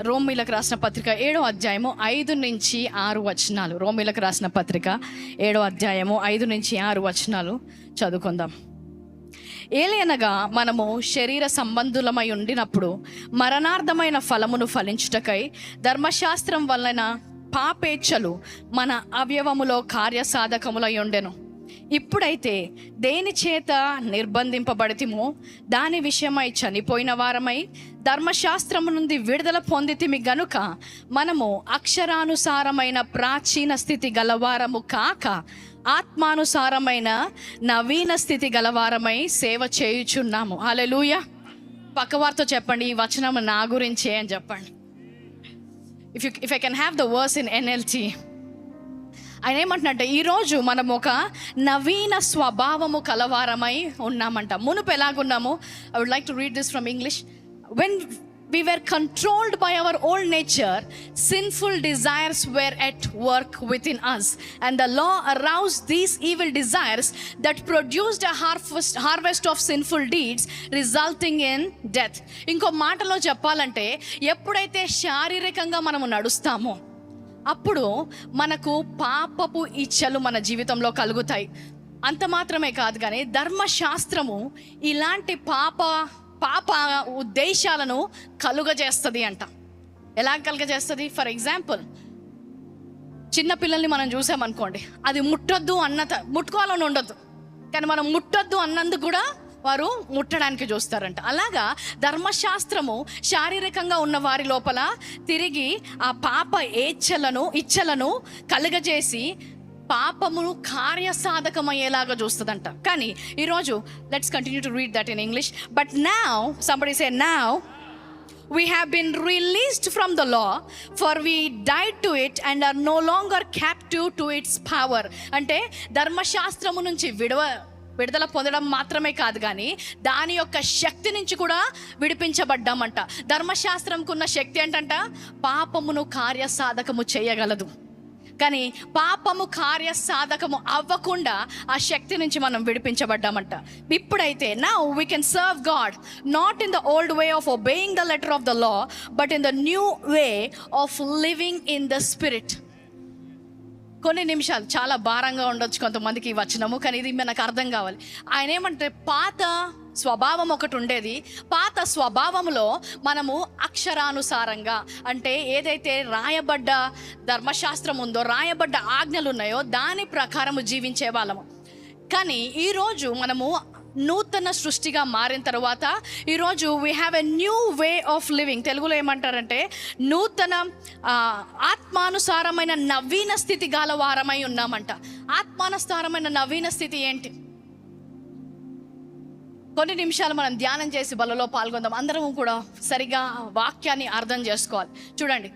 రోమీలకు రాసిన పత్రిక 7వ అధ్యాయము 5 నుంచి 6 వచనాలు. రోమీలకు రాసిన పత్రిక 7వ అధ్యాయము 5 నుంచి 6 వచనాలు చదువుకుందాం. ఏలయనగా మనము శరీర సంబంధులమై ఉండినప్పుడు మరణార్థమైన ఫలమును ఫలించుటకై ధర్మశాస్త్రం వలన పాపేచ్ఛలు మన అవయవములో కార్యసాధకములై ఉండెను. ఇప్పుడైతే దేని చేత నిర్బంధింపబడితిమో దాని విషయమై చనిపోయిన వారమై ధర్మశాస్త్రము నుండి విడుదల పొందితిమి గనుక మనము అక్షరానుసారమైన ప్రాచీన స్థితి గలవారము కాక ఆత్మానుసారమైన నవీన స్థితి గలవారమై సేవ చేయుచున్నాము. హల్లెలూయా. పక్కవారితో చెప్పండి, ఈ వచనం నా గురించే అని చెప్పండి. If I can have the verse in NLT. ఆయన ఏమంటున్నట్టే, ఈరోజు మనం ఒక నవీన స్వభావము కలవారమై ఉన్నామంట. మునుపు ఎలాగున్నాము? I would like to read this from English. When we were controlled by our old nature, sinful desires were at work within us, and the law aroused these evil desires that produced a harvest of sinful deeds resulting in death. ఇంకో మాటలో చెప్పాలంటే, ఎప్పుడైతే శారీరకంగా మనము నడుస్తామో అప్పుడు మనకు పాపపు ఇచ్చలు మన జీవితంలో కలుగుతాయి. అంత మాత్రమే కాదు, కానీ ధర్మశాస్త్రము ఇలాంటి పాప ఉద్దేశాలను కలుగజేస్తుంది అంట. ఎలా కలుగజేస్తుంది? ఫర్ ఎగ్జాంపుల్, చిన్నపిల్లల్ని మనం చూసామనుకోండి, అది ముట్టొద్దు ముట్టుకోవాలని ఉండొద్దు, కానీ మనం ముట్టొద్దు అన్నందుకు కూడా వారు ముట్టడానికి చూస్తారంట. అలాగా ధర్మశాస్త్రము శారీరకంగా ఉన్న వారి లోపల తిరిగి ఆ పాప ఇచ్చలను కలుగజేసి పాపమును కార్యసాధకమయ్యేలాగా చూస్తుందంట. కానీ ఈరోజు let's continue to read that in English. But now somebody say, now we have been released from the law, for we died to it and are no longer captive to its power. అంటే ధర్మశాస్త్రము నుంచి విడుదల పొందడం మాత్రమే కాదు, కానీ దాని యొక్క శక్తి నుంచి కూడా విడిపించబడ్డామంట. ధర్మశాస్త్రంకున్న శక్తి ఏంటంట? పాపమును కార్యసాధకము చేయగలదు, కానీ పాపము కార్యసాధకము అవ్వకుండా ఆ శక్తి నుంచి మనం విడిపించబడ్డామంట. ఇప్పుడైతే now we can serve God not in the old way of obeying the letter of the law, but in the new way of living in the spirit. కొన్ని నిమిషాలు చాలా భారంగా ఉండొచ్చు కొంతమందికి ఈ వచనము, కానీ ఇది మనకు అర్థం కావాలి. ఆయన ఏమంటే, పాత స్వభావం ఒకటి ఉండేది. పాత స్వభావంలో మనము అక్షరానుసారంగా, అంటే ఏదైతే రాయబడ్డ ధర్మశాస్త్రం ఉందో, రాయబడ్డ ఆజ్ఞలు ఉన్నాయో దాని ప్రకారము జీవించే వాళ్ళము. కానీ ఈరోజు మనము నూతన సృష్టిగా మారిన తర్వాత ఈరోజు we have a new way of living. తెలుగులో ఏమంటారంటే, నూతన ఆత్మానుసారమైన నవీన స్థితి గలవారమై ఉన్నామంట. ఆత్మానుసారమైన నవీన స్థితి ఏంటి? కొన్ని నిమిషాలు మనం ధ్యానం చేసి బలలో పాల్గొందాం. అందరం కూడా సరిగా వాక్యాన్ని అర్థం చేసుకోవాలి. చూడండి,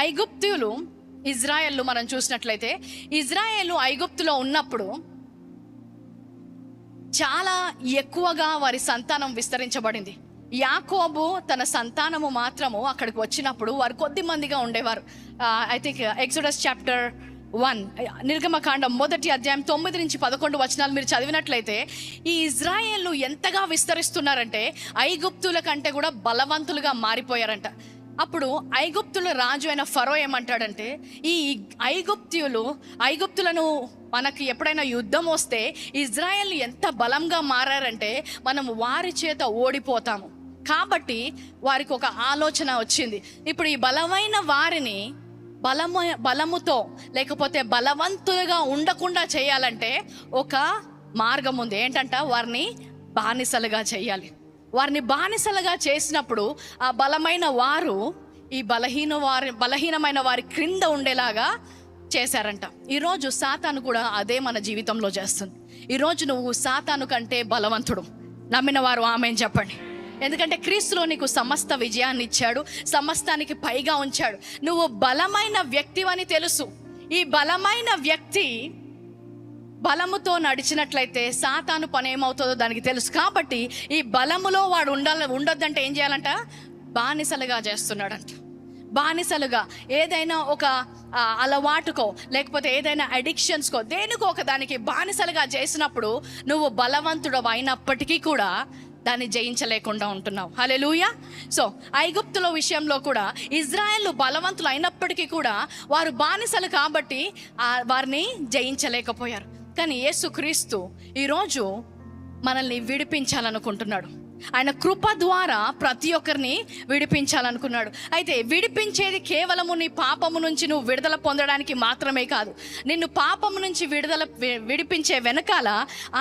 ఐగుప్తీయులు ఇజ్రాయేలు మనం చూసినట్లయితే, ఇజ్రాయేలు ఐగుప్తులో ఉన్నప్పుడు చాలా ఎక్కువగా వారి సంతానం విస్తరించబడింది. యాకోబు తన సంతానము మాత్రము అక్కడికి వచ్చినప్పుడు వారు కొద్ది మందిగా ఉండేవారు. ఐ థింక్ ఎక్సోడస్ చాప్టర్ 1, నిర్గమకాండం 1వ అధ్యాయం 9 నుంచి 11 వచనాలు మీరు చదివినట్లయితే, ఈ ఇజ్రాయేలు ఎంతగా విస్తరిస్తున్నారంటే ఐగుప్తుల కంటే కూడా బలవంతులుగా మారిపోయారంట. అప్పుడు ఐగుప్తుల రాజు అయిన ఫరో ఏమంటాడంటే, ఈ ఐగుప్తులను మనకి ఎప్పుడైనా యుద్ధం వస్తే ఇజ్రాయెల్ ఎంత బలంగా మారారంటే మనం వారి చేత ఓడిపోతాము. కాబట్టి వారికి ఒక ఆలోచన వచ్చింది, ఇప్పుడు ఈ బలమైన వారిని బలముతో లేకపోతే బలవంతులుగా ఉండకుండా చేయాలంటే ఒక మార్గం ఉంది. ఏంటంట? వారిని బానిసలుగా చేయాలి. వారిని బానిసలుగా చేసినప్పుడు ఆ బలమైన వారు ఈ బలహీనమైన వారి క్రింద ఉండేలాగా చేశారంట. ఈరోజు సాతాను కూడా అదే మన జీవితంలో చేస్తుంది. ఈరోజు నువ్వు సాతాను కంటే బలవంతుడు. నమ్మిన వారు ఆమేన్ చెప్పండి. ఎందుకంటే క్రీస్తులో నీకు సమస్త విజయాన్ని ఇచ్చాడు, సమస్తానికి పైగా ఉంచాడు. నువ్వు బలమైన వ్యక్తివని తెలుసు. ఈ బలమైన వ్యక్తి బలముతో నడిచినట్లయితే సాతాను పని ఏమవుతుందో దానికి తెలుసు. కాబట్టి ఈ బలములో వాడు ఉండొద్దంటే ఏం చేయాలంట? బానిసలుగా చేస్తున్నాడంట. బానిసలుగా ఏదైనా ఒక అలవాటుకో లేకపోతే ఏదైనా అడిక్షన్స్కో దేనికో ఒక దానికి బానిసలుగా చేసినప్పుడు నువ్వు బలవంతుడు అయినప్పటికీ కూడా దాన్ని జయించలేకుండా ఉంటున్నావు. హల్లెలూయా. సో ఐగుప్తుల విషయంలో కూడా ఇజ్రాయెల్ బలవంతులు అయినప్పటికీ కూడా వారు బానిసలు కాబట్టి వారిని జయించలేకపోయారు. కానీ యేసుక్రీస్తు ఈరోజు మనల్ని విడిపించాలనుకుంటున్నాడు. ఆయన కృప ద్వారా ప్రతి ఒక్కరిని విడిపించాలనుకున్నాడు. అయితే విడిపించేది కేవలము నీ పాపము నుంచి నువ్వు విడుదల పొందడానికి మాత్రమే కాదు. నిన్ను పాపము నుంచి విడిపించే వెనకాల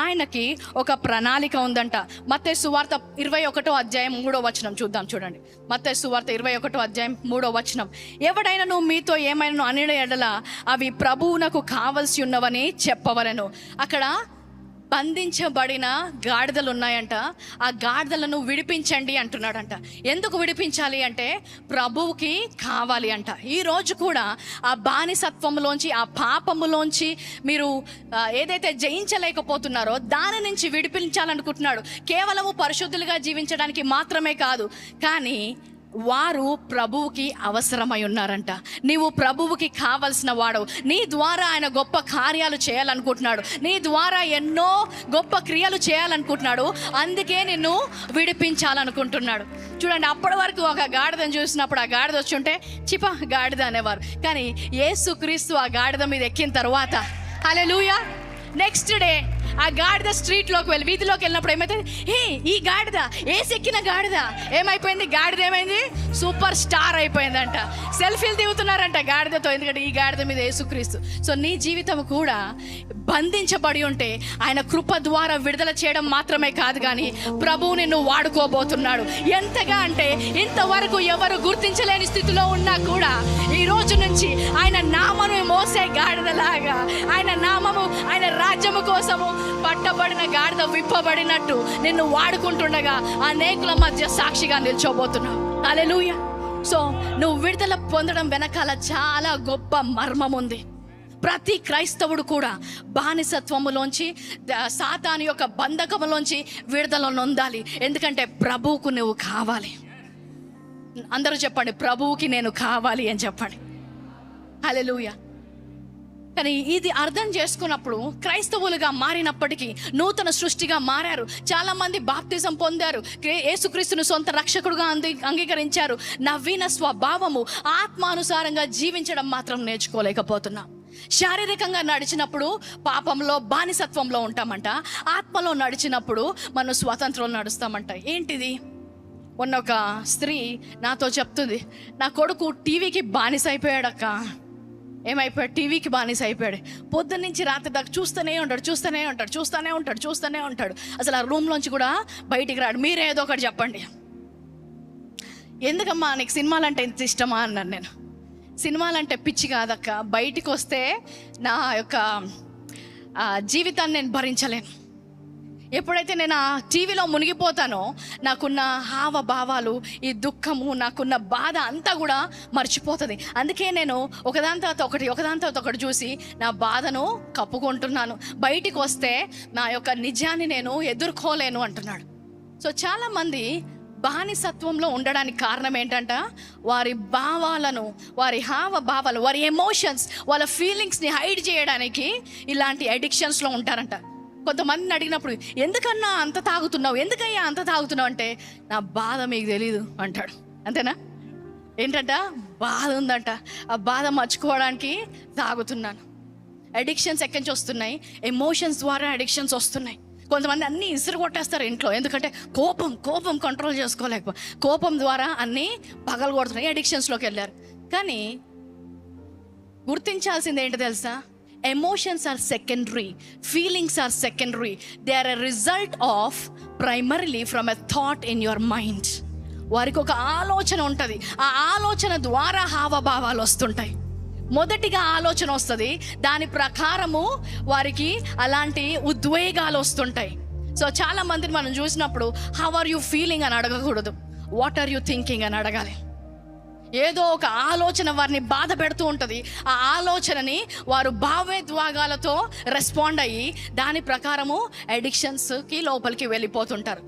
ఆయనకి ఒక ప్రణాళిక ఉందంట. మత్తయి సువార్త 21:3 చూద్దాం. చూడండి, మత్తయి సువార్త 21:3. ఎవడైనా నువ్వు మీతో ఏమైనా అనిన ఎడల అవి ప్రభువునకు కావలసి ఉన్నవని చెప్పవలెను. అక్కడ బంధించబడిన గాడిదలు ఉన్నాయంట. ఆ గాడిదలను విడిపించండి అంటున్నాడంట. ఎందుకు విడిపించాలి అంటే ప్రభువుకి కావాలి అంట. ఈరోజు కూడా ఆ బానిసత్వంలోంచి, ఆ పాపములోంచి మీరు ఏదైతే జయించలేకపోతున్నారో దాని నుంచి విడిపించాలనుకుంటున్నాడు. కేవలము పరిశుద్ధులుగా జీవించడానికి మాత్రమే కాదు, కానీ వారు ప్రభువుకి అవసరమై ఉన్నారంట. నీవు ప్రభువుకి కావలసిన వాడు. నీ ద్వారా ఆయన గొప్ప కార్యాలు చేయాలనుకుంటున్నాడు. నీ ద్వారా ఎన్నో గొప్ప క్రియలు చేయాలనుకుంటున్నాడు. అందుకే నిన్ను విడిపించాలనుకుంటున్నాడు. చూడండి, అప్పటి వరకు ఒక గాడిదను చూసినప్పుడు ఆ గాడిద వచ్చి ఉంటే చిప గాడిద అనేవారు. కానీ యేసుక్రీస్తు ఆ గాడిద మీద ఎక్కిన తర్వాత, హల్లెలూయా, నెక్స్ట్ డే ఆ గాడిద స్ట్రీట్లోకి వెళ్ళి, వీధిలోకి వెళ్ళినప్పుడు ఏమైతుంది, ఈ గాడిద ఎక్కిన గాడిద ఏమైపోయింది? గాడిద ఏమైంది? సూపర్ స్టార్ అయిపోయిందంట. సెల్ఫీలు దిగుతున్నారంట గాడిదతో, ఎందుకంటే ఈ గాడిద మీద యేసుక్రీస్తు. సో నీ జీవితం కూడా బంధించబడి ఉంటే ఆయన కృప ద్వారా విడుదల చేయడం మాత్రమే కాదు, కానీ ప్రభువు నిన్ను వాడుకోబోతున్నాడు. ఎంతగా అంటే ఇంతవరకు ఎవరు గుర్తించలేని స్థితిలో ఉన్నా కూడా ఈ రోజు నుంచి ఆయన నామను మోసే గాడిదలాగా, ఆయన నామము, ఆయన రాజ్యము కోసము పట్టబడిన గాడిద విప్పబడినట్టు నిన్ను వాడుకుంటుండగా అనేకుల మధ్య సాక్షిగా నిల్చోబోతున్నావు. హల్లెలూయా. సో నువ్వు విడుదల పొందడం వెనకాల చాలా గొప్ప మర్మం ఉంది. ప్రతి క్రైస్తవుడు కూడా బానిసత్వములోంచి, సాతాను యొక్క బంధకములోంచి విడుదల నొందాలి. ఎందుకంటే ప్రభువుకు నువ్వు కావాలి. అందరూ చెప్పండి, ప్రభువుకి నేను కావాలి అని చెప్పండి. హల్లెలూయా. కానీ ఇది అర్థం చేసుకున్నప్పుడు క్రైస్తవులుగా మారినప్పటికీ నూతన సృష్టిగా మారారు. చాలామంది బాప్తిజం పొందారు, యేసుక్రీస్తును సొంత రక్షకుడుగా అంగీకరించారు. నవీన స్వభావము, ఆత్మానుసారంగా జీవించడం మాత్రం నేర్చుకోలేకపోతున్నాం. శారీరకంగా నడిచినప్పుడు పాపంలో, బానిసత్వంలో ఉంటామంట. ఆత్మలో నడిచినప్పుడు మనం స్వాతంత్రంలో నడుస్తామంట. ఏంటిది? మొన్న ఒక స్త్రీ నాతో చెప్తుంది, నా కొడుకు టీవీకి బానిస అయిపోయాడక్క. ఏమైపోయాడు? టీవీకి బానిస అయిపోయాడు. పొద్దున్న నుంచి రాత్రి దాకా చూస్తూనే ఉంటాడు. అసలు ఆ రూమ్లోంచి కూడా బయటికి రాడు. మీరే ఏదో ఒకటి చెప్పండి. ఎందుకమ్మా నీకు సినిమాలంటే ఎంత ఇష్టమా అన్నాను నేను. సినిమాలంటే పిచ్చి కాదక్క, బయటికి వస్తే నా యొక్క జీవితాన్ని నేను భరించలేను. ఎప్పుడైతే నేను ఆ టీవీలో మునిగిపోతానో నాకున్న హావభావాలు, ఈ దుఃఖము, నాకున్న బాధ అంతా కూడా మర్చిపోతుంది. అందుకే నేను ఒకదాని తర్వాత ఒకటి చూసి నా బాధను కప్పుకుంటున్నాను. బయటికి వస్తే నా యొక్క నిజాన్ని నేను ఎదుర్కోలేను అంటున్నాడు. సో చాలామంది బానిసత్వంలో ఉండడానికి కారణం ఏంటంట, వారి భావాలను, వారి హావభావాలు, వారి ఎమోషన్స్, వాళ్ళ ఫీలింగ్స్ని హైడ్ చేయడానికి ఇలాంటి అడిక్షన్స్లో ఉంటారంట. కొంతమందిని అడిగినప్పుడు, ఎందుకన్నా అంత తాగుతున్నావు, ఎందుకయ్యా అంత తాగుతున్నావు అంటే, నా బాధ మీకు తెలీదు అంటాడు. అంతేనా? ఏంటంట? బాధ ఉందంట, ఆ బాధ మర్చుకోవడానికి తాగుతున్నాను. అడిక్షన్స్ ఎక్కడి నుంచి వస్తున్నాయి? ఎమోషన్స్ ద్వారా అడిక్షన్స్ వస్తున్నాయి. కొంతమంది అన్నీ ఇసురు కొట్టేస్తారు ఇంట్లో, ఎందుకంటే కోపం కంట్రోల్ చేసుకోలేకపో, కోపం ద్వారా అన్నీ పగలు కొడుతున్నాయి, అడిక్షన్స్లోకి వెళ్ళారు. కానీ గుర్తించాల్సింది ఏంటో తెలుసా? Emotions are secondary, feelings are secondary. They are a result of primarily from a thought in your mind. వారికి ఒక ఆలోచన ఉంటుంది, ఆ ఆలోచన ద్వారా హావభావాలు వస్తుంటాయి. మొదటిగా ఆలోచన వస్తుంది, దాని ప్రకారము వారికి అలాంటి ఉద్వేగాలు వస్తుంటాయి. సో చాలా మందిని మనం చూసినప్పుడు హౌ ఆర్ యూ ఫీలింగ్ అని అడగకూడదు, వాట్ ఆర్ యూ థింకింగ్ అని అడగాలి. ఏదో ఒక ఆలోచన వారిని బాధ పెడుతూ ఉంటుంది. ఆ ఆలోచనని వారు భావోద్వేగాలతో రెస్పాండ్ అయ్యి దాని ప్రకారము అడిక్షన్స్కి లోపలికి వెళ్ళిపోతుంటారు.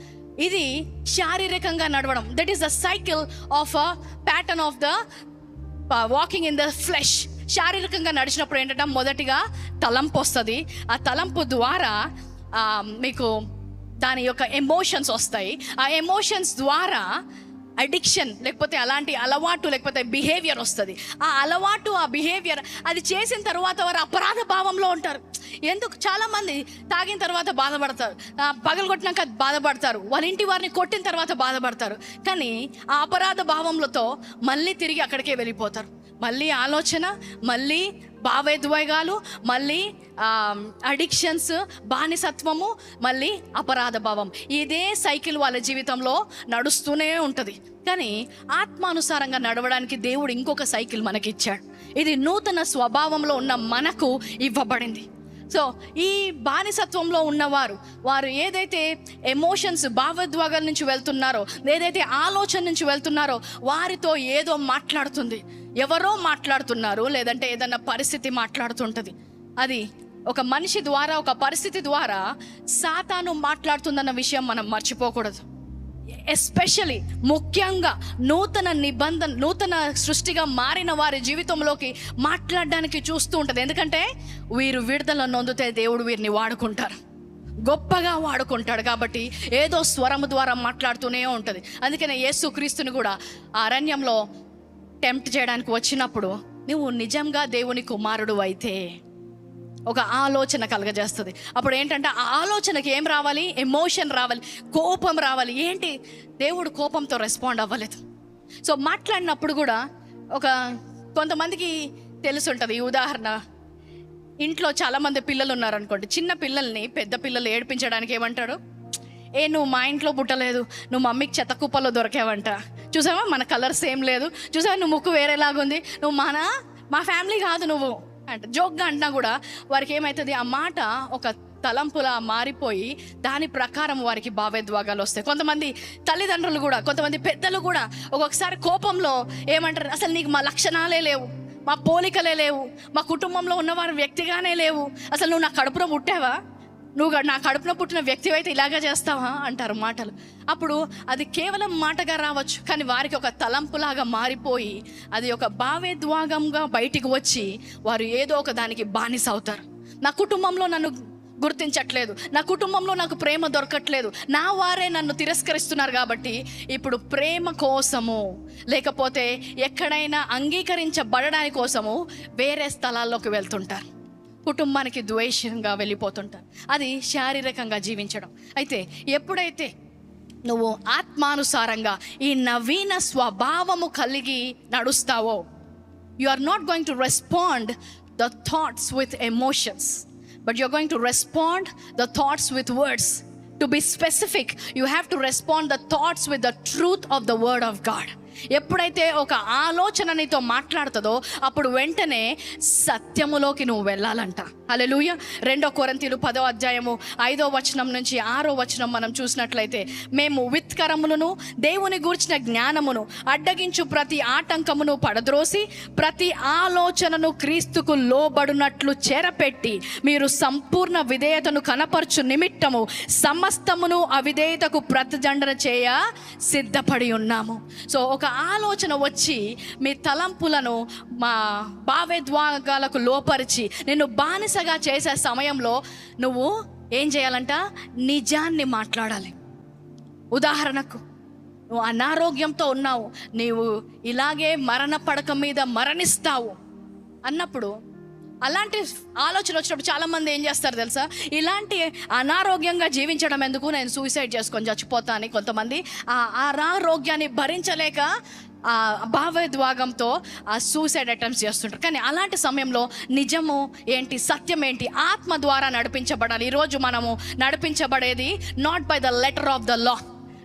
ఇది శారీరకంగా నడవడం. That is the cycle of a pattern of the walking in the flesh. శారీరకంగా నడిచినప్పుడు ఏంటంటే మొదటిగా తలంపు వస్తుంది. ఆ తలంపు ద్వారా మీకు దాని యొక్క ఎమోషన్స్ వస్తాయి. ఆ ఎమోషన్స్ ద్వారా అడిక్షన్ లేకపోతే అలాంటి అలవాటు లేకపోతే బిహేవియర్ వస్తుంది. ఆ అలవాటు ఆ బిహేవియర్ అది చేసిన తర్వాత వారు అపరాధ భావంలో ఉంటారు. ఎందుకు చాలామంది తాగిన తర్వాత బాధపడతారు, పగలగొట్టినాక బాధపడతారు, వాళ్ళ ఇంటి వారిని కొట్టిన తర్వాత బాధపడతారు. కానీ ఆ అపరాధ భావములతో మళ్ళీ తిరిగి అక్కడికే వెళ్ళిపోతారు. మళ్ళీ ఆలోచన, మళ్ళీ భావోద్వేగాలు, మళ్ళీ అడిక్షన్స్, బానిసత్వము, మళ్ళీ అపరాధ భావం. ఇదే సైకిల్ వాళ్ళ జీవితంలో నడుస్తూనే ఉంటుంది. కానీ ఆత్మానుసారంగా నడవడానికి దేవుడు ఇంకొక సైకిల్ మనకిచ్చాడు. ఇది నూతన స్వభావంలో ఉన్న మనకు ఇవ్వబడింది. సో ఈ బానిసత్వంలో ఉన్నవారు వారు ఏదైతే ఎమోషన్స్ భావోద్వేగాల నుంచి వెళ్తున్నారో, ఏదైతే ఆలోచన నుంచి వెళ్తున్నారో, వారితో ఏదో మాట్లాడుతుంది, ఎవరో మాట్లాడుతున్నారు, లేదంటే ఏదన్నా పరిస్థితి మాట్లాడుతుంటుంది. అది ఒక మనిషి ద్వారా, ఒక పరిస్థితి ద్వారా సాతాను మాట్లాడుతుందన్న విషయం మనం మర్చిపోకూడదు. ఎస్పెషలీ ముఖ్యంగా నూతన సృష్టిగా మారిన వారి జీవితంలోకి మాట్లాడడానికి చూస్తూ ఉంటుంది. ఎందుకంటే వీరు విడుదల నొందితే దేవుడు వీరిని వాడుకుంటారు, గొప్పగా వాడుకుంటాడు. కాబట్టి ఏదో స్వరము ద్వారా మాట్లాడుతూనే ఉంటుంది. అందుకనే యేసుక్రీస్తుని కూడా ఆ అరణ్యంలో టెంప్ట్ చేయడానికి వచ్చినప్పుడు, నువ్వు నిజంగా దేవుని కుమారుడు అయితే ఒక ఆలోచన కలగజేస్తుంది. అప్పుడు ఏంటంటే ఆ ఆలోచనకి ఏం రావాలి? ఎమోషన్ రావాలి, కోపం రావాలి. ఏంటి? దేవుడు కోపంతో రెస్పాండ్ అవ్వలేదు. సో మాట్లాడినప్పుడు కూడా కొంతమందికి తెలుసుంటుంది. ఈ ఉదాహరణ, ఇంట్లో చాలామంది పిల్లలు ఉన్నారనుకోండి, చిన్న పిల్లల్ని పెద్ద పిల్లలు ఏడిపించడానికి ఏమంటాడు? నువ్వు మా ఇంట్లో పుట్టలేదు, నువ్వు మమ్మీకి చెత్త కుప్పలో దొరికావంట, చూసావా మన కలర్ సేమ్ లేదు, చూసావా నువ్వు ముక్కు వేరేలాగుంది, నువ్వు మా ఫ్యామిలీ కాదు నువ్వు అంట. జోక్గా అంటున్నా కూడా వారికి ఏమవుతుంది? ఆ మాట ఒక తలంపులా మారిపోయి దాని ప్రకారం వారికి భావోద్వేగాలు వస్తాయి. కొంతమంది తల్లిదండ్రులు కూడా, కొంతమంది పెద్దలు కూడా ఒక్కొక్కసారి కోపంలో ఏమంటారు? అసలు నీకు మా లక్షణాలే లేవు, మా పోలికలే లేవు, మా కుటుంబంలో ఉన్నవారు వ్యక్తిగానే లేవు, అసలు నువ్వు నా కడుపులో పుట్టావా, నువ్వు నా కడుపులో పుట్టిన వ్యక్తి అయితే ఇలాగా చేస్తావా అంటారు మాటలు. అప్పుడు అది కేవలం మాటగా రావచ్చు, కానీ వారికి ఒక తలంపులాగా మారిపోయి అది ఒక భావోద్వేగంగా బయటికి వచ్చి వారు ఏదో ఒక దానికి బానిస అవుతారు. నా కుటుంబంలో నన్ను గుర్తించట్లేదు, నా కుటుంబంలో నాకు ప్రేమ దొరకట్లేదు, నా వారే నన్ను తిరస్కరిస్తున్నారు, కాబట్టి ఇప్పుడు ప్రేమ కోసము లేకపోతే ఎక్కడైనా అంగీకరించబడడానికి కోసము వేరే స్థలాల్లోకి వెళ్తుంటారు, కుటుంబానికి ద్వేషంగా వెళ్ళిపోతుంటారు. అది శారీరకంగా జీవించడం. అయితే ఎప్పుడైతే నువ్వు ఆత్మానుసారంగా ఈ నవీన స్వభావము కలిగి నడుస్తావో, you are not going to respond the thoughts with emotions, but you're going to respond the thoughts with words. To be specific, you have to respond the thoughts with the truth of the word of God. ఎప్పుడైతే ఒక ఆలోచన నీతో మాట్లాడుతుందో అప్పుడు వెంటనే సత్యములోకి నువ్వు వెళ్ళాలంట. హల్లెలూయా. 2 కొరింథీయులు 10వ అధ్యాయము 5వ వచనం నుంచి 6వ వచనం మనం చూసినట్లయితే, మేము విత్కరములను దేవుని గూర్చిన జ్ఞానమును అడ్డగించు ప్రతి ఆటంకమును పడద్రోసి ప్రతి ఆలోచనను క్రీస్తుకు లోబడినట్లు చెరపెట్టి మీరు సంపూర్ణ విధేయతను కనపరచు నిమిత్తము సమస్తమును అవిధేయతకు ప్రతిదండన చేయ సిద్ధపడి ఉన్నాము. సో ఒక ఆలోచన వచ్చి మీ తలంపులను మా భావోద్వేగాలకు లోపరిచి నిన్ను బానిసగా చేసే సమయంలో నువ్వు ఏం చేయాలంట? నిజాన్ని మాట్లాడాలి. ఉదాహరణకు, నువ్వు అనారోగ్యంతో ఉన్నావు, నీవు ఇలాగే మరణ పడక మీద మరణిస్తావు అన్నప్పుడు, అలాంటి ఆలోచన వచ్చినప్పుడు చాలామంది ఏం చేస్తారు తెలుసా? ఇలాంటి అనారోగ్యంగా జీవించడం ఎందుకు, నేను సూసైడ్ చేసుకొని చచ్చిపోతా అని కొంతమంది ఆ అనారోగ్యాన్ని భరించలేక ఆ భావోద్వేగంతో ఆ సూసైడ్ అటెంప్ట్స్ చేస్తుంటారు. కానీ అలాంటి సమయంలో నిజము ఏంటి, సత్యం ఏంటి, ఆత్మ ద్వారా నడిపించబడాలి. ఈరోజు మనము నడిపించబడేది not by the letter of the law,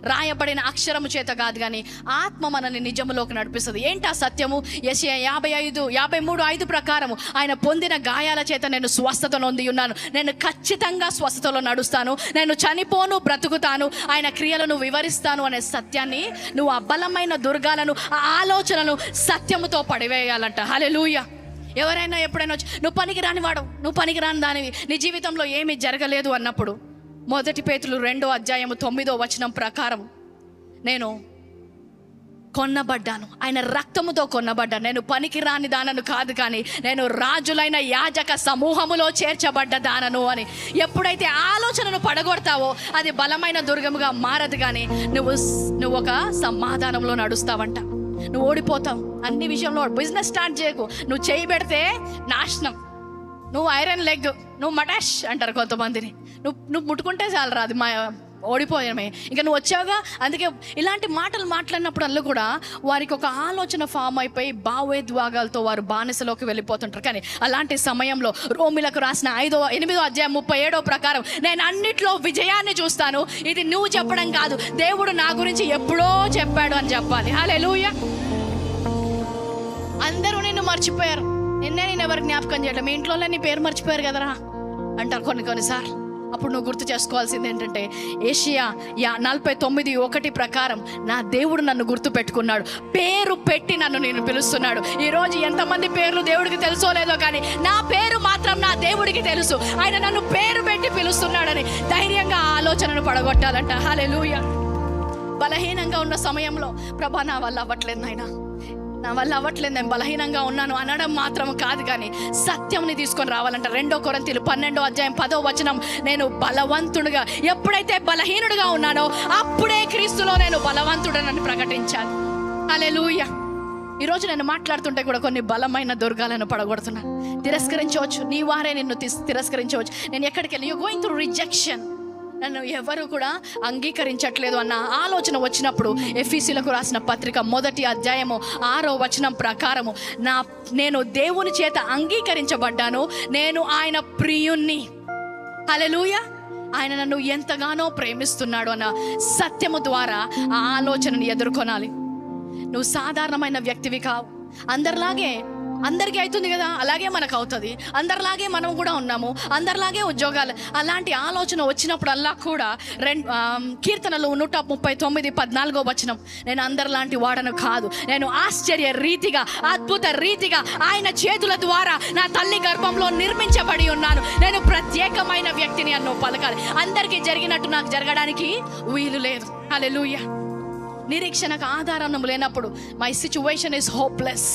రాయబడిన అక్షరము చేత కాదు, కానీ ఆత్మ మనల్ని నిజములోకి నడిపిస్తుంది. ఏంటి ఆ సత్యము? యెషయా 53:5 ప్రకారము ఆయన పొందిన గాయాల చేత నేను స్వస్థత నొంది ఉన్నాను, నేను ఖచ్చితంగా స్వస్థతలో నడుస్తాను, నేను చనిపోను బ్రతుకుతాను, ఆయన క్రియలను వివరిస్తాను అనే సత్యాన్ని నువ్వు ఆ బలమైన దుర్గాలను, ఆ ఆలోచనలను సత్యముతో పడివేయాలంట. హల్లెలూయా. ఎవరైనా ఎప్పుడైనా వచ్చి నువ్వు పనికి రానివాడు, నువ్వు పనికి రాని దానివి, నీ జీవితంలో ఏమీ జరగలేదు అన్నప్పుడు, 1 పేతురు 2వ అధ్యాయము 9వ వచనం ప్రకారం, నేను కొన్నబడ్డాను, ఆయన రక్తముతో కొన్నబడ్డాను. నేను పనికి రాని దానను కాదు, కానీ నేను రాజులైన యాజక సమూహములో చేర్చబడ్డ దానను అని ఎప్పుడైతే ఆలోచనను పడగొడతావో అది బలమైన దుర్గముగా మారదు, కానీ నువ్వు ఒక సమాధానంలో నడుస్తావంట. నువ్వు ఓడిపోతావు అన్ని విషయంలో. బిజినెస్ స్టార్ట్ చేయకు, నువ్వు చేయి పెడితే నాశనం. నువ్వు ఐరన్ లెగ్, నువ్వు మటాష్ అంటారు కొంతమందిని. నువ్వు ముట్టుకుంటే చాలు రాదు, మా ఓడిపోయామే, ఇంకా నువ్వు వచ్చావుగా. అందుకే ఇలాంటి మాటలు మాట్లాడినప్పుడల్లా కూడా వారికి ఒక ఆలోచన ఫామ్ అయిపోయి భావోద్వేగాలతో వారు బానిసలోకి వెళ్ళిపోతుంటారు. కానీ అలాంటి సమయంలో రోమిలకు రాసిన 8వ అధ్యాయం 37వ ప్రకారం నేను అన్నిట్లో విజయాన్ని చూస్తాను, ఇది నువ్వు చెప్పడం కాదు, దేవుడు నా గురించి ఎప్పుడో చెప్పాడు అని చెప్పాలి. హల్లెలూయా. అందరూ నిన్ను మర్చిపోయారు, నేను ఎవరు జ్ఞాపకం చేయడం, మీ ఇంట్లోనే నీ పేరు మర్చిపోయారు కదరా అంటారు కొన్నిసార్లు. అప్పుడు నువ్వు గుర్తు చేసుకోవాల్సింది ఏంటంటే యెషయా 49:1 ప్రకారం నా దేవుడు నన్ను గుర్తు పెట్టుకున్నాడు, పేరు పెట్టి నేను పిలుస్తున్నాడు. ఈరోజు ఎంతమంది పేర్లు దేవుడికి తెలుసో లేదో, కానీ నా పేరు మాత్రం నా దేవుడికి తెలుసు. ఆయన నన్ను పేరు పెట్టి పిలుస్తున్నాడని ధైర్యంగా ఆలోచనను పడగొట్టాలంట. హల్లెలూయా. బలహీనంగా ఉన్న సమయంలో ప్రభా నా వల్ల అవ్వట్లేదు నాయనా, నా వల్ల అవ్వట్లేదు, నేను బలహీనంగా ఉన్నాను అనడం మాత్రం కాదు, కానీ సత్యంని తీసుకొని రావాలంట. 2 కొరింథీయులు 12వ అధ్యాయం 10వ వచనం, నేను బలవంతుడుగా ఎప్పుడైతే బలహీనుడిగా ఉన్నానో అప్పుడే క్రీస్తులో నేను బలవంతుడనని ప్రకటించాను. హల్లెలూయా. ఈరోజు నేను మాట్లాడుతుంటే కూడా కొన్ని బలమైన దుర్గాలను పడగొడుతున్నాను. తిరస్కరించవచ్చు, నీ వారే నిన్ను తిరస్కరించవచ్చు. నేను ఎక్కడికి వెళ్ళి యు గోయింగ్ త్రూ రిజెక్షన్, నన్ను ఎవరు కూడా అంగీకరించట్లేదు అన్న ఆలోచన వచ్చినప్పుడు ఎఫెసీయులకు రాసిన పత్రిక 1వ అధ్యాయము 6వ వచనం ప్రకారము నేను దేవుని చేత అంగీకరించబడ్డాను, నేను ఆయన ప్రియుణ్ణి. హల్లెలూయా. ఆయన నన్ను ఎంతగానో ప్రేమిస్తున్నాడు అన్న సత్యము ద్వారా ఆ ఆలోచనని ఎదుర్కొనాలి. నువ్వు సాధారణమైన వ్యక్తివి కావు. అందరికీ అవుతుంది కదా, అలాగే మనకు అవుతుంది. అందరిలాగే మనం కూడా ఉన్నాము, అందరిలాగే ఉద్యోగాలు. అలాంటి ఆలోచన వచ్చినప్పుడల్లా కూడా కీర్తనలు 139:14 వచనం, నేను అందరిలాంటి వాడను కాదు, నేను ఆశ్చర్య రీతిగా అద్భుత రీతిగా ఆయన చేతుల ద్వారా నా తల్లి గర్భంలో నిర్మించబడి ఉన్నాను, నేను ప్రత్యేకమైన వ్యక్తిని అన్నో పలకాలి. అందరికీ జరిగినట్టు నాకు జరగడానికి వీలు లేదు. హల్లెలూయా. నిరీక్షణకు ఆధారం లేనప్పుడు మై సిచ్యువేషన్ ఇస్ హోప్లెస్,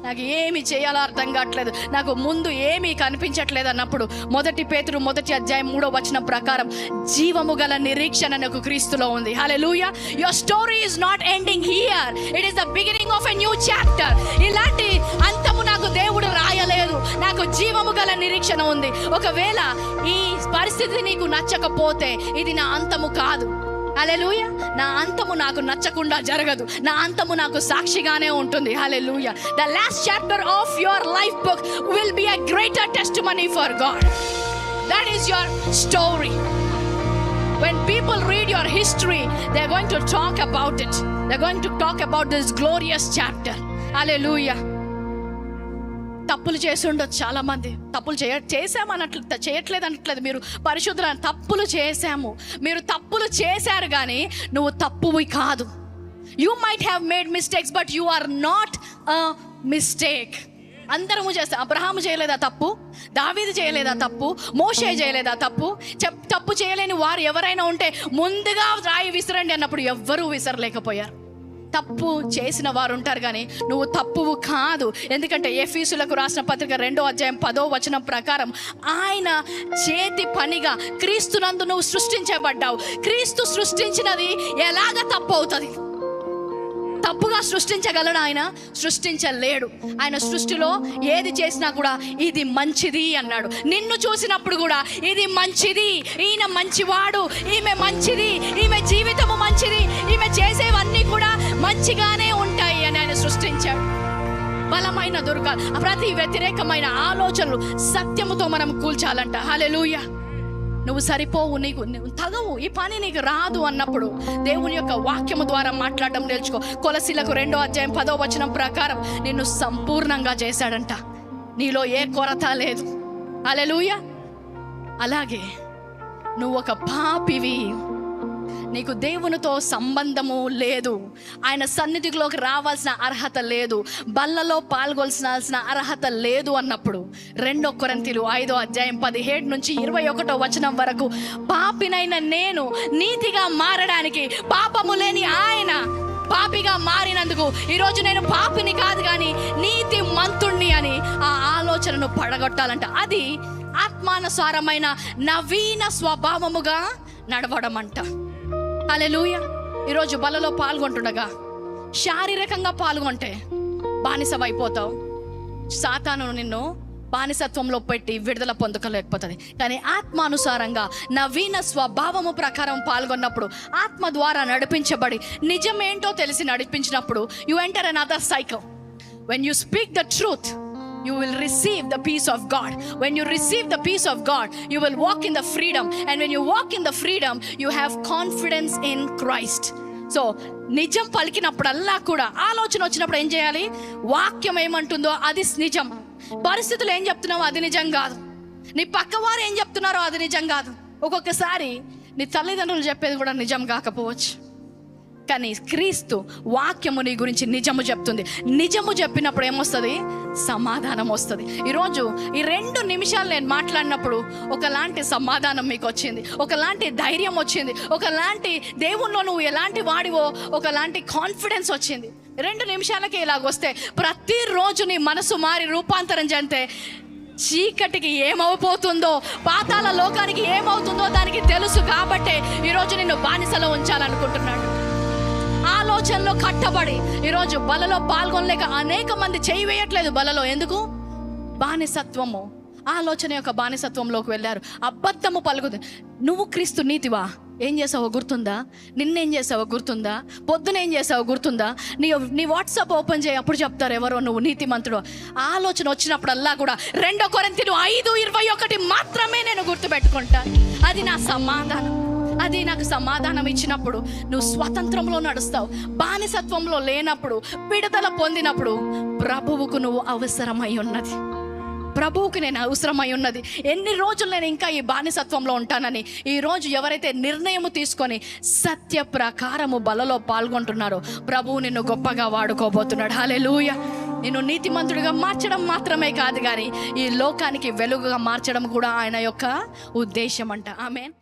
నాకు ఏమి చేయాలో అర్థం కావట్లేదు, నాకు ముందు ఏమీ కనిపించట్లేదు అన్నప్పుడు 1 పేతురు 1వ అధ్యాయం 3వ వచనం ప్రకారం జీవము గల నిరీక్షణ నాకు క్రీస్తులో ఉంది. Hallelujah. Your story is not ending here, it is the beginning of a new chapter. ఇలాంటి అంతము నాకు దేవుడు రాయలేదు, నాకు జీవము గల నిరీక్షణ ఉంది. ఒకవేళ ఈ పరిస్థితి నీకు నచ్చకపోతే ఇది నా అంతము కాదు. హల్లెలూయా. నా అంతము నాకు నచ్చకుండా జరగదు, నా అంతము నాకు సాక్షిగానే ఉంటుంది. హల్లెలూయా. The last chapter of your life book will be a greater testimony for God. That is your story. When people read your history, they are going to talk about it. They are going to talk about this glorious chapter. Hallelujah. తప్పులు చేసి ఉండొచ్చు, చాలా మంది తప్పులు చేసామన్నట్లు చేయట్లేదు అనట్లేదు. మీరు పరిశుద్ధుల తప్పులు చేశాము, మీరు తప్పులు చేశారు, కానీ నువ్వు తప్పువి కాదు. You might have made mistakes, but you are not a mistake. అందరము చేస్తాం. అబ్రహాము చేయలేదా తప్పు? దావీదు చేయలేదా తప్పు? మోషే చేయలేదా తప్పు? తప్పు చేయలేని వారు ఎవరైనా ఉంటే ముందుగా రాయి విసరండి అన్నప్పుడు ఎవ్వరూ విసరలేకపోయారు. తప్పు చేసిన వారు ఉంటారు, కానీ నువ్వు తప్పువు కాదు. ఎందుకంటే ఎఫెసీయులకు రాసిన పత్రిక 2వ అధ్యాయం 10వ వచనం ప్రకారం ఆయన చేతి పనిగా క్రీస్తునందు నువ్వు సృష్టించబడ్డావు. క్రీస్తు సృష్టించినది ఎలాగ తప్పు అవుతుంది? తప్పుగా సృష్టించగలడు ఆయన? సృష్టించలేడు. ఆయన సృష్టిలో ఏది చేసినా కూడా ఇది మంచిది అన్నాడు. నిన్ను చూసినప్పుడు కూడా ఇది మంచిది, ఈయన మంచివాడు, ఈమె మంచిది, ఈమె జీవితము మంచిది, ఈమె చేసేవన్నీ కూడా మంచిగానే ఉంటాయి అని ఆయన సృష్టించాడు. బలమైన ప్రతి వ్యతిరేకమైన ఆలోచనలు సత్యముతో మనం కూల్చాలంట. హల్లెలూయా. నువ్వు సరిపోవు, నీకు తగవు, ఈ పని నీకు రాదు అన్నప్పుడు దేవుని యొక్క వాక్యము ద్వారా మాట్లాడడం నేర్చుకో. కొలసీలకు 2వ అధ్యాయం 10వ వచనం ప్రకారం నిన్ను సంపూర్ణంగా చేశాడంట, నీలో ఏ కొరత లేదు. హల్లెలూయా. అలాగే నువ్వు ఒక పాపివి, నీకు దేవునితో సంబంధము లేదు, ఆయన సన్నిధిలోకి రావాల్సిన అర్హత లేదు, బల్లలో పాల్గొల్సిన అర్హత లేదు అన్నప్పుడు 2 కొరింథీయులు 5వ అధ్యాయం 17 నుంచి 21వ వచనం వరకు పాపినైన నేను నీతిగా మారడానికి పాపము లేని ఆయన పాపిగా మారినందుకు ఈరోజు నేను పాపిని కాదు కానీ నీతి మంతుణ్ణి అని ఆ ఆలోచనను పడగొట్టాలంట. అది ఆత్మానుసారమైన నవీన స్వభావముగా నడవడం అంట. హల్లెలూయా. ఈరోజు బలలో పాల్గొంటుండగా శారీరకంగా పాల్గొంటే బానిసవైపోతావు. సాతాను నిన్ను బానిసత్వంలో పెట్టి విడుదల పొందలేకపోతుంది. కానీ ఆత్మానుసారంగా నవీన స్వభావము ప్రకారం పాల్గొన్నప్పుడు, ఆత్మ ద్వారా నడిపించబడి నిజమేంటో తెలిసి నడిపించినప్పుడు, you enter another cycle. When you speak the truth, you will receive the peace of God. When you receive the peace of God, you will walk in the freedom, and when you walk in the freedom, you have confidence in Christ. So నిజం పలికినప్పుడల్లా కూడా ఆలోచన వచ్చినప్పుడు ఏం చేయాలి? వాక్యం ఏమంటుందో అది నిజం. పరిస్థితులు ఏం చెప్తున్నావో అది నిజం కాదు. నీ పక్కవారు ఏం చెప్తున్నారో అది నిజం కాదు. ఒక్కొక్కసారి నీ తల్లిదండ్రులు చెప్పేది కూడా నిజం కాకపోవచ్చు. కానీ క్రీస్తు వాక్యము నీ గురించి నిజము చెప్తుంది. నిజము చెప్పినప్పుడు ఏమొస్తుంది? సమాధానం వస్తుంది. ఈరోజు ఈ 2 నిమిషాలు నేను మాట్లాడినప్పుడు ఒకలాంటి సమాధానం మీకు వచ్చింది, ఒకలాంటి ధైర్యం వచ్చింది, ఒకలాంటి దేవుల్లో నువ్వు ఎలాంటి వాడివో ఒకలాంటి కాన్ఫిడెన్స్ వచ్చింది. 2 నిమిషాలకి ఇలాగొస్తే ప్రతిరోజు నీ మనసు మారి రూపాంతరం చెందితే చీకటికి ఏమవుతుందో, పాతాళ లోకానికి ఏమవుతుందో దానికి తెలుసు. కాబట్టే ఈరోజు నిన్ను బానిసలో ఉంచాలనుకుంటున్నాడు. ఆలోచనలో కట్టబడి ఈరోజు బలలో పాల్గొనలేక అనేక మంది చేయి వేయట్లేదు బలలో. ఎందుకు? బానిసత్వము, ఆలోచన యొక్క బానిసత్వంలోకి వెళ్ళారు. అబద్ధము పలుకుతుంది. నువ్వు క్రీస్తు నీతివా? ఏం చేసావో గుర్తుందా? నిన్నేం చేసావో గుర్తుందా? పొద్దున ఏం చేసావో గుర్తుందా? నీ వాట్సాప్ ఓపెన్ చేయి, అప్పుడు చెప్తారు ఎవరో నువ్వు నీతిమంతుడు. ఆలోచన వచ్చినప్పుడల్లా కూడా 2 కొరింథీయులు 5:21 మాత్రమే నేను గుర్తుపెట్టుకుంటాను. అది నా సమాధానం. అది నాకు సమాధానం ఇచ్చినప్పుడు నువ్వు స్వతంత్రంలో నడుస్తావు. బానిసత్వంలో లేనప్పుడు, విడుదల పొందినప్పుడు ప్రభువుకు నువ్వు అవసరమై ఉన్నది. ప్రభువుకి నేను అవసరమై ఉన్నది. ఎన్ని రోజులు నేను ఇంకా ఈ బానిసత్వంలో ఉంటానని ఈరోజు ఎవరైతే నిర్ణయం తీసుకొని సత్య ప్రకారము బలలో పాల్గొంటున్నారో ప్రభువు నిన్ను గొప్పగా వాడుకోబోతున్నాడు. హల్లెలూయా. నిన్ను నీతిమంతుడిగా మార్చడం మాత్రమే కాదు కానీ ఈ లోకానికి వెలుగుగా మార్చడం కూడా ఆయన యొక్క ఉద్దేశం అంట. ఆమేన్.